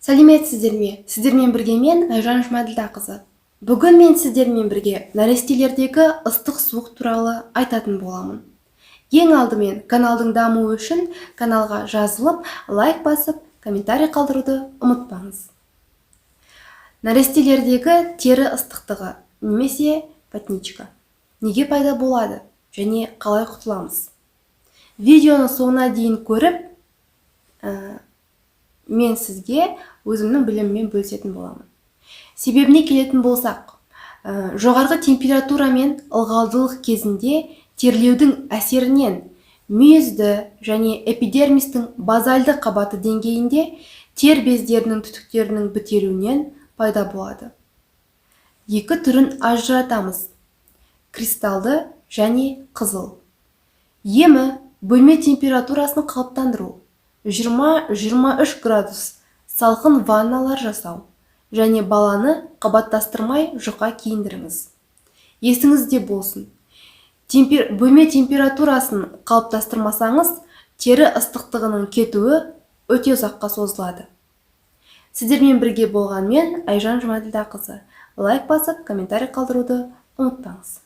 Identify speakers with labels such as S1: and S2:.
S1: Сәлеметсіздер ме? Сіздермен бірге мен Айжан Жұмаділдақызы. Бүгін мен сіздермен бірге нәрестелердегі ыстық-суық туралы айтатын боламын. Ең алдымен каналдың дамуы үшін каналға жазылып, лайк басып, комментарий қалдыруды ұмытпаңыз. Нәрестелердегі тері ыстықтығы немесе патничка неге пайда болады және қалай құтыламыз? Видеоны соңына дейін көріп, мен сізге өзімнің біліммен бөлісетін боламын. Себебіне келетін болсақ, жоғарғы температура мен ылғалдылық кезінде терлеудің әсерінен мүйізді және эпидермистің базальды қабаты деңгейінде тер бездерінің түтіктерінің бітелуінен пайда болады. Екі түрін ажыратамыз: кристалды және қызыл. Емі бөлме температурасын қалыптандыру, 20-23 градус салқын ванналар жасау және баланы қабаттастырмай жұқа киіндіріңіз. Есіңізде болсын, бөлме температурасын қалыптастырмасаңыз, тері ыстықтығының кетуі өте ұзаққа созылады. Сіздермен бірге болған мен Айжан Жұмаділдақызы. Лайк басып, комментарий қалдыруды ұмытпаңыз.